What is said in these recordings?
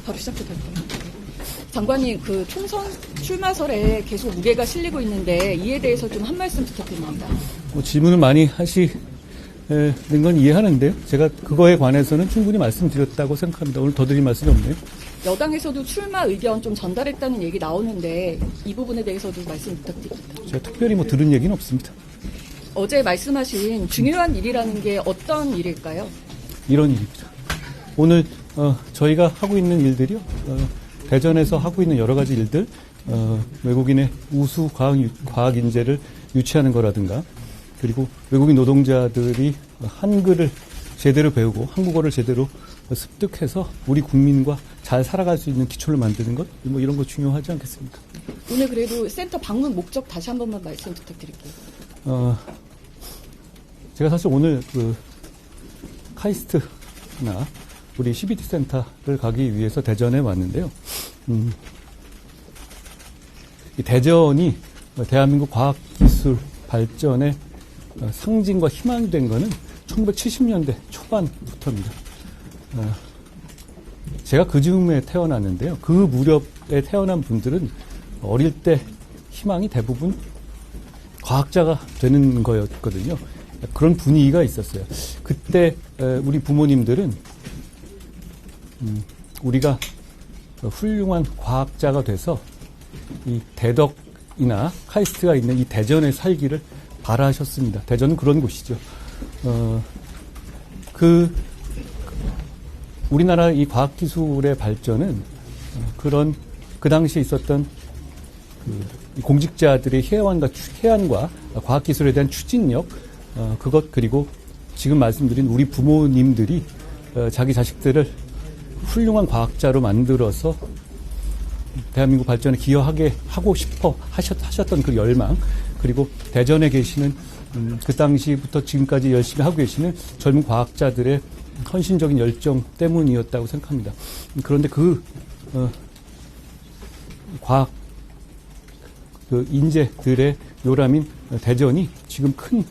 바로 시작해도 될까요? 장관님, 그 총선 출마설에 계속 무게가 실리고 있는데 이에 대해서 좀 한 말씀 부탁드립니다. 질문을 많이 하시는 건 이해하는데요. 제가 그거에 관해서는 충분히 말씀드렸다고 생각합니다. 오늘 더 드릴 말씀이 없네요. 여당에서도 출마 의견 좀 전달했다는 얘기 나오는데 이 부분에 대해서도 말씀 부탁드립니다. 제가 특별히 들은 얘기는 없습니다. 어제 말씀하신 중요한 일이라는 게 어떤 일일까요? 이런 일입니다. 오늘 저희가 하고 있는 일들이요. 대전에서 하고 있는 여러 가지 일들, 외국인의 우수 과학 인재를 유치하는 거라든가, 그리고 외국인 노동자들이 한글을 제대로 배우고 한국어를 제대로 습득해서 우리 국민과 잘 살아갈 수 있는 기초를 만드는 것, 이런 거 중요하지 않겠습니까? 오늘 그래도 센터 방문 목적 다시 한 번만 말씀 부탁드릴게요. 제가 사실 오늘 카이스트나 우리 CBT 센터를 가기 위해서 대전에 왔는데요. 이 대전이 대한민국 과학기술 발전의 상징과 희망이 된 거는 1970년대 초반부터입니다. 제가 그 즈음에 태어났는데요. 그 무렵에 태어난 분들은 어릴 때 희망이 대부분 과학자가 되는 거였거든요. 그런 분위기가 있었어요. 그때 우리 부모님들은 우리가 훌륭한 과학자가 돼서 이 대덕이나 카이스트가 있는 이 대전에 살기를 바라셨습니다. 대전은 그런 곳이죠. 우리나라 이 과학기술의 발전은 그 당시에 있었던 공직자들의 해안과 과학기술에 대한 추진력, 그리고 지금 말씀드린 우리 부모님들이 자기 자식들을 훌륭한 과학자로 만들어서 대한민국 발전에 기여하게 하고 싶어 하셨던 그 열망, 그리고 대전에 계시는 그 당시부터 지금까지 열심히 하고 계시는 젊은 과학자들의 헌신적인 열정 때문이었다고 생각합니다. 그런데 과학 인재들의 요람인 대전이 지금 큰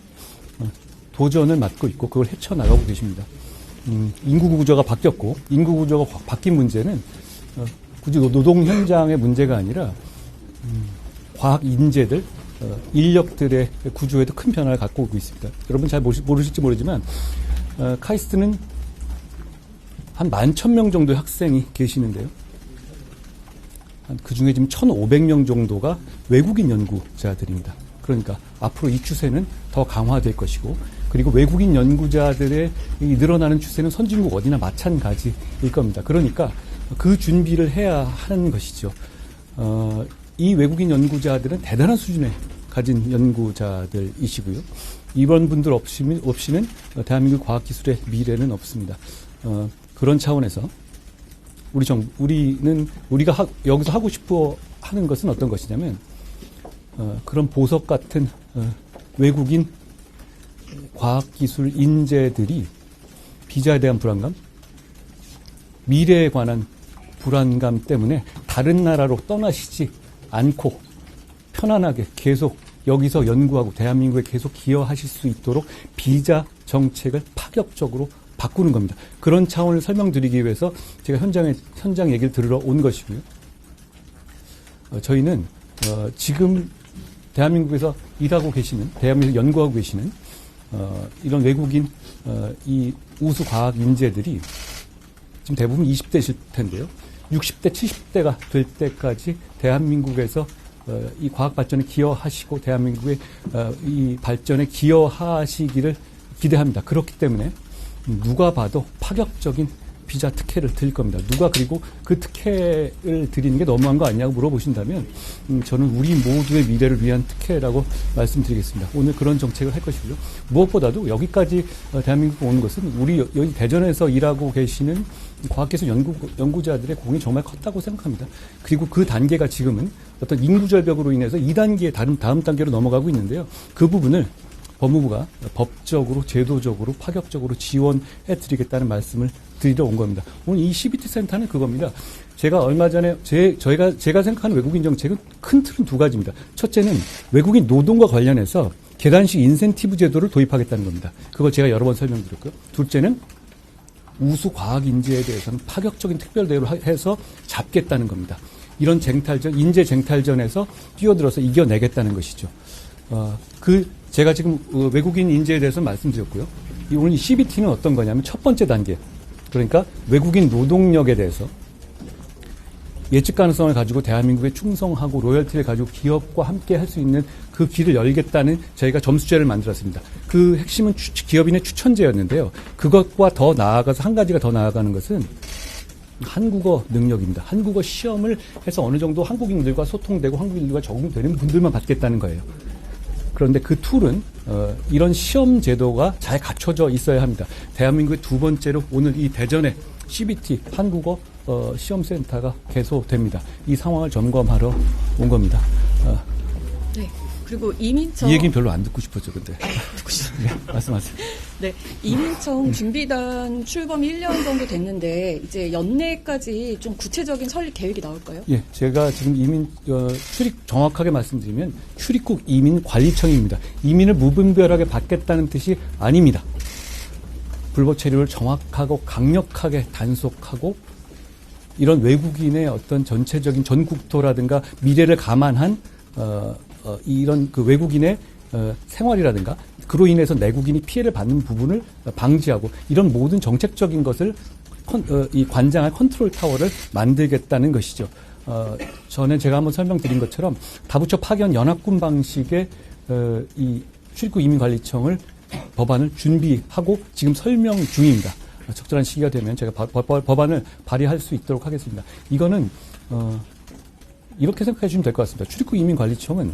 도전을 맞고 있고 그걸 헤쳐나가고 계십니다. 인구 구조가 바뀌었고, 인구 구조가 바뀐 문제는 굳이 노동 현장의 문제가 아니라 과학 인재들, 인력들의 구조에도 큰 변화를 갖고 오고 있습니다. 여러분 잘 모르실지 모르지만 카이스트는 한 11,000명 정도의 학생이 계시는데요. 그 중에 지금 1,500명 정도가 외국인 연구자들입니다. 그러니까 앞으로 이 추세는 더 강화될 것이고, 그리고 외국인 연구자들의 늘어나는 추세는 선진국 어디나 마찬가지일 겁니다. 그러니까 그 준비를 해야 하는 것이죠. 이 외국인 연구자들은 대단한 수준에 가진 연구자들이시고요. 이런 분들 없이는 대한민국 과학기술의 미래는 없습니다. 그런 차원에서 우리가 여기서 하고 싶어 하는 것은 어떤 것이냐면, 그런 보석 같은 외국인 과학기술 인재들이 비자에 대한 불안감, 미래에 관한 불안감 때문에 다른 나라로 떠나시지 않고 편안하게 계속 여기서 연구하고 대한민국에 계속 기여하실 수 있도록 비자 정책을 파격적으로 바꾸는 겁니다. 그런 차원을 설명드리기 위해서 제가 현장 얘기를 들으러 온 것이고요. 저희는 지금 대한민국에서 일하고 계시는, 대한민국에서 연구하고 계시는 이런 외국인 이 우수 과학 인재들이 지금 대부분 20대실 텐데요. 60대, 70대가 될 때까지 대한민국에서 이 과학 발전에 기여하시고 대한민국의 이 발전에 기여하시기를 기대합니다. 그렇기 때문에 누가 봐도 파격적인 비자 특혜를 드릴 겁니다. 그리고 그 특혜를 드리는 게 너무한 거 아니냐고 물어보신다면 저는 우리 모두의 미래를 위한 특혜라고 말씀드리겠습니다. 오늘 그런 정책을 할 것이고요. 무엇보다도 여기까지 대한민국에 온 것은 우리 여기 대전에서 일하고 계시는 과학기술 연구자들의 공이 정말 컸다고 생각합니다. 그리고 그 단계가 지금은 어떤 인구절벽으로 인해서 2단계 다음 단계로 넘어가고 있는데요. 그 부분을 법무부가 법적으로, 제도적으로, 파격적으로 지원해드리겠다는 말씀을 드리러 온 겁니다. 오늘 이 CBT 센터는 그겁니다. 제가 얼마 전에 제가 생각하는 외국인 정책은 큰 틀은 두 가지입니다. 첫째는 외국인 노동과 관련해서 계단식 인센티브 제도를 도입하겠다는 겁니다. 그걸 제가 여러 번 설명드렸고요. 둘째는 우수 과학 인재에 대해서는 파격적인 특별 대우를 해서 잡겠다는 겁니다. 이런 쟁탈전, 인재 쟁탈전에서 뛰어들어서 이겨내겠다는 것이죠. 제가 지금 외국인 인재에 대해서 말씀드렸고요. 오늘 이 CBT는 어떤 거냐면 첫 번째 단계. 그러니까 외국인 노동력에 대해서 예측 가능성을 가지고 대한민국에 충성하고 로열티를 가지고 기업과 함께 할 수 있는 그 길을 열겠다는 저희가 점수제를 만들었습니다. 그 핵심은 기업인의 추천제였는데요. 그것과 더 나아가서 한 가지가 더 나아가는 것은 한국어 능력입니다. 한국어 시험을 해서 어느 정도 한국인들과 소통되고 한국인들과 적응되는 분들만 받겠다는 거예요. 그런데 그 툴은 이런 시험 제도가 잘 갖춰져 있어야 합니다. 대한민국의 두 번째로 오늘 이 대전에 CBT 한국어 시험센터가 개소됩니다. 이 상황을 점검하러 온 겁니다. 네. 그리고 이민청 이 얘기는 별로 안 듣고 싶었죠, 근데. 듣고 싶어요. 네, 말씀하세요. 네, 이민청 준비단 출범이 1년 정도 됐는데 이제 연내까지 좀 구체적인 설립 계획이 나올까요? 예, 제가 지금 정확하게 말씀드리면 출입국 이민관리청입니다. 이민을 무분별하게 받겠다는 뜻이 아닙니다. 불법 체류를 정확하고 강력하게 단속하고 이런 외국인의 어떤 전체적인 전국토라든가 미래를 감안한 이런 그 외국인의 생활이라든가 그로 인해서 내국인이 피해를 받는 부분을 방지하고 이런 모든 정책적인 것을 이 관장할 컨트롤 타워를 만들겠다는 것이죠. 전에 제가 한번 설명드린 것처럼 다부처 파견 연합군 방식의 이 출입국 이민관리청을 법안을 준비하고 지금 설명 중입니다. 적절한 시기가 되면 제가 법안을 발의할 수 있도록 하겠습니다. 이거는 이렇게 생각해 주시면 될 것 같습니다. 출입국 이민관리청은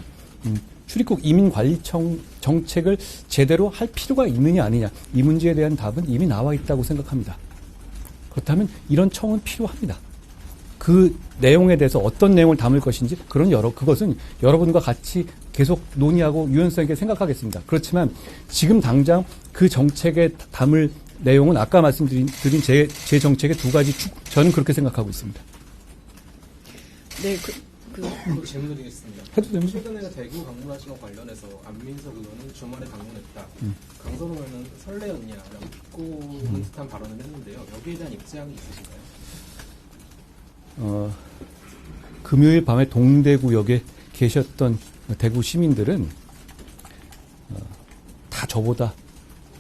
출입국 이민관리청 정책을 제대로 할 필요가 있느냐 아니냐 이 문제에 대한 답은 이미 나와 있다고 생각합니다. 그렇다면 이런 청은 필요합니다. 그 내용에 대해서 어떤 내용을 담을 것인지 그것은 여러분과 같이 계속 논의하고 유연성 있게 생각하겠습니다. 그렇지만 지금 당장 그 정책에 담을 내용은 아까 말씀드린 제 정책의 두 가지 축 저는 그렇게 생각하고 있습니다. 네, 질문 드리겠습니다. 해도 됩니다. 최근에 대구 방문하신 것 관련해서 안민석 의원은 주말에 방문했다. 강서로 의원은 설레였냐라고 비꼬는 듯한 발언을 했는데요. 여기에 대한 입장이 있으신가요? 금요일 밤에 동대구역에 계셨던 대구 시민들은 다 저보다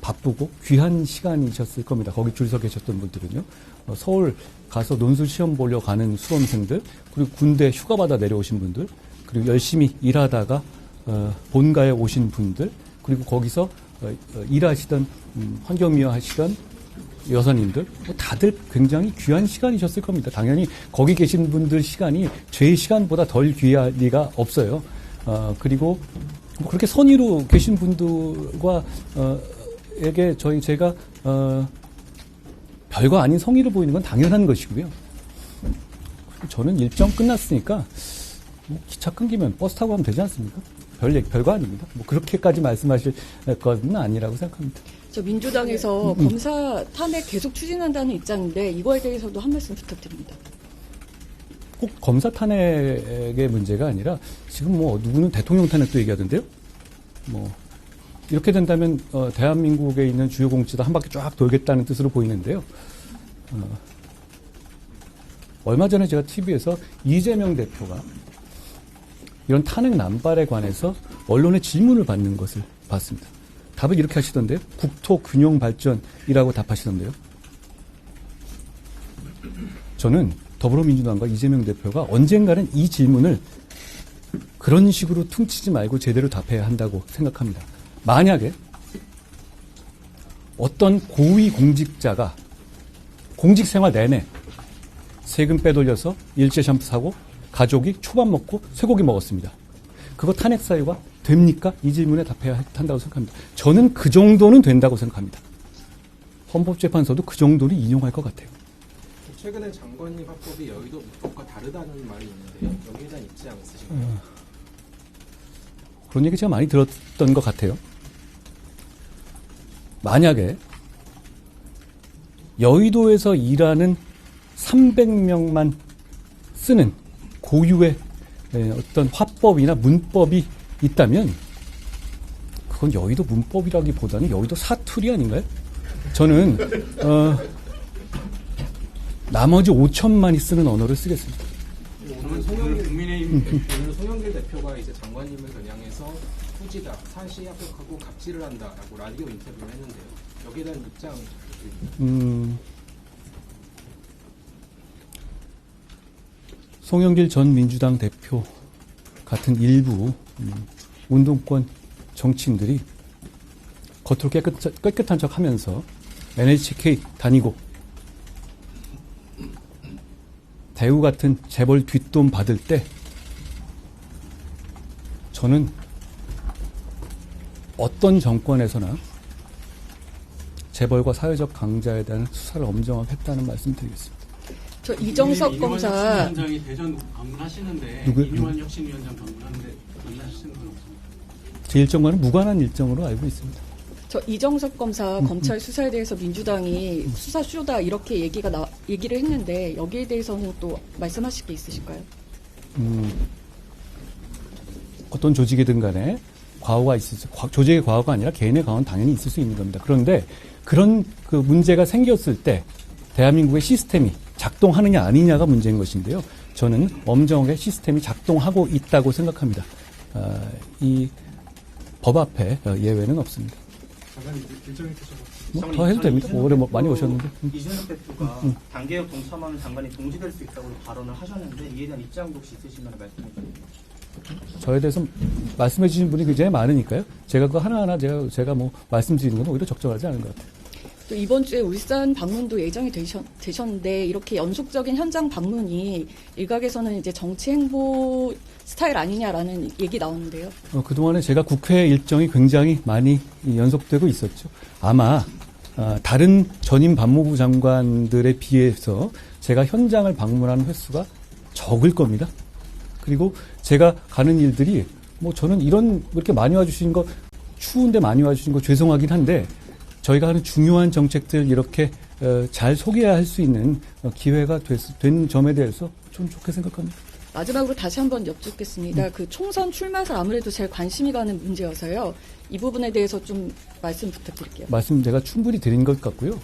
바쁘고 귀한 시간이셨을 겁니다. 거기 줄 서 계셨던 분들은요. 서울 가서 논술 시험 보려 가는 수험생들, 그리고 군대 휴가 받아 내려오신 분들, 그리고 열심히 일하다가 본가에 오신 분들, 그리고 거기서 일하시던 환경미화 하시던 여사님들, 다들 굉장히 귀한 시간이셨을 겁니다. 당연히 거기 계신 분들 시간이 제 시간보다 덜 귀할 리가 없어요. 그리고 그렇게 선의로 계신 분들과 에게 제가 별거 아닌 성의를 보이는 건 당연한 것이고요. 저는 일정 끝났으니까 기차 끊기면 버스 타고 가면 되지 않습니까? 별거 아닙니다. 그렇게까지 말씀하실 건 아니라고 생각합니다. 저 민주당에서 검사 탄핵 계속 추진한다는 입장인데 이거에 대해서도 한 말씀 부탁드립니다. 꼭 검사 탄핵의 문제가 아니라 지금 누구는 대통령 탄핵도 얘기하던데요. 이렇게 된다면 대한민국에 있는 주요 공직도 한 바퀴 쫙 돌겠다는 뜻으로 보이는데요. 얼마 전에 제가 TV에서 이재명 대표가 이런 탄핵 남발에 관해서 언론의 질문을 받는 것을 봤습니다. 답을 이렇게 하시던데요. 국토 균형 발전이라고 답하시던데요. 저는 더불어민주당과 이재명 대표가 언젠가는 이 질문을 그런 식으로 퉁치지 말고 제대로 답해야 한다고 생각합니다. 만약에 어떤 고위 공직자가 공직 생활 내내 세금 빼돌려서 일제 샴푸 사고 가족이 초밥 먹고 쇠고기 먹었습니다. 그거 탄핵 사유가 됩니까? 이 질문에 답해야 한다고 생각합니다. 저는 그 정도는 된다고 생각합니다. 헌법재판소도 그 정도는 인용할 것 같아요. 최근에 장관님 화법이 여의도 입법과 다르다는 말이 있는데요. 여기에 대한 입장 있으신가요? 그런 얘기 제가 많이 들었던 것 같아요. 만약에 여의도에서 일하는 300명만 쓰는 고유의 어떤 화법이나 문법이 있다면 그건 여의도 문법이라기보다는 여의도 사투리 아닌가요? 저는 나머지 5천만이 쓰는 언어를 쓰겠습니다. 오늘 송영길 대표가 이제 장관님을 겨냥해서 후지다, 사시 합격하고 갑질을 한다라고 라디오 인터뷰를 했는데요. 여기에 대한 입장 부탁드립니다. 송영길 전 민주당 대표 같은 일부 운동권 정치인들이 겉으로 깨끗한 척 하면서 NHK 다니고 대우 같은 재벌 뒷돈 받을 때 저는 어떤 정권에서나 재벌과 사회적 강자에 대한 수사를 엄정하게 했다는 말씀 드리겠습니다. 저 이정석 검사 혁신위원장이 대전 방문하시는데 누구? 이명환 혁신위원장 방문하는데 만나시는 건 없습니다. 제 일정과는 무관한 일정으로 알고 있습니다. 저 이정석 검사 검찰 수사에 대해서 민주당이 수사 쇼다 이렇게 얘기를 했는데 여기에 대해서는 또 말씀하실 게 있으실까요? 어떤 조직이든 간에 과오가 조직의 과오가 아니라 개인의 과오는 당연히 있을 수 있는 겁니다. 그런데 그런 그 문제가 생겼을 때 대한민국의 시스템이 작동하느냐 아니냐가 문제인 것인데요. 저는 엄정하게 시스템이 작동하고 있다고 생각합니다. 이 법 앞에 예외는 없습니다. 장관님 일정이 되셔서 더 해도 됩니다. 올해 많이 오셨는데. 이준석 대표가 당개혁 동참하는 장관이 동지될 수 있다고 발언을 하셨는데 이에 대한 입장도 혹시 있으시면 말씀해 주세요. 저에 대해서 말씀해 주신 분이 굉장히 많으니까요. 제가 그 하나하나 제가 뭐 말씀드리는 건 오히려 적절하지 않은 것 같아요. 또 이번 주에 울산 방문도 예정이 되셨는데 이렇게 연속적인 현장 방문이 일각에서는 이제 정치 행보 스타일 아니냐라는 얘기 나오는데요. 그동안에 제가 국회 일정이 굉장히 많이 연속되고 있었죠. 아마 다른 전임 법무부 장관들에 비해서 제가 현장을 방문하는 횟수가 적을 겁니다. 그리고 제가 가는 일들이 뭐 저는 이렇게 많이 와주신 거 추운데 많이 와주신 거 죄송하긴 한데 저희가 하는 중요한 정책들 이렇게 잘 소개할 수 있는 기회가 된 점에 대해서 좀 좋게 생각합니다. 마지막으로 다시 한번 여쭙겠습니다. 그 총선 출마설 아무래도 제일 관심이 가는 문제여서요. 이 부분에 대해서 좀 말씀 부탁드릴게요. 말씀 제가 충분히 드린 것 같고요.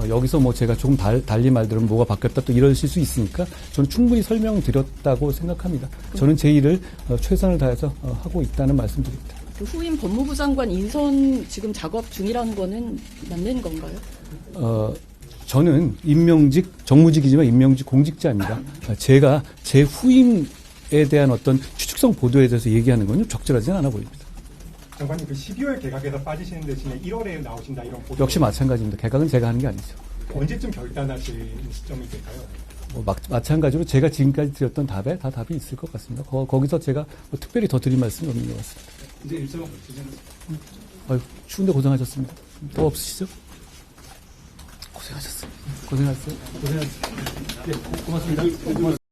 여기서 뭐 제가 조금 달리 말들은 뭐가 바뀌었다 또 이러실 수 있으니까 저는 충분히 설명드렸다고 생각합니다. 저는 제 일을 최선을 다해서 하고 있다는 말씀드립니다. 그 후임 법무부 장관 인선 지금 작업 중이라는 거는 맞는 건가요? 저는 정무직이지만 임명직 공직자입니다. 제가 제 후임에 대한 어떤 추측성 보도에 대해서 얘기하는 건 좀 적절하지는 않아 보입니다. 장관님 그 12월 개각에서 빠지시는 대신에 1월에 나오신다 이런 보도 역시 마찬가지입니다. 개각은 제가 하는 게 아니죠. 언제쯤 결단하실 시점이 될까요? 마찬가지로 제가 지금까지 드렸던 답에 다 답이 있을 것 같습니다. 거기서 제가 뭐 특별히 더 드릴 말씀이 없는 것 같습니다. 이제 일정 추운데 고생하셨습니다. 더 없으시죠? 고생하셨어요. 고생하셨어요. 고맙습니다.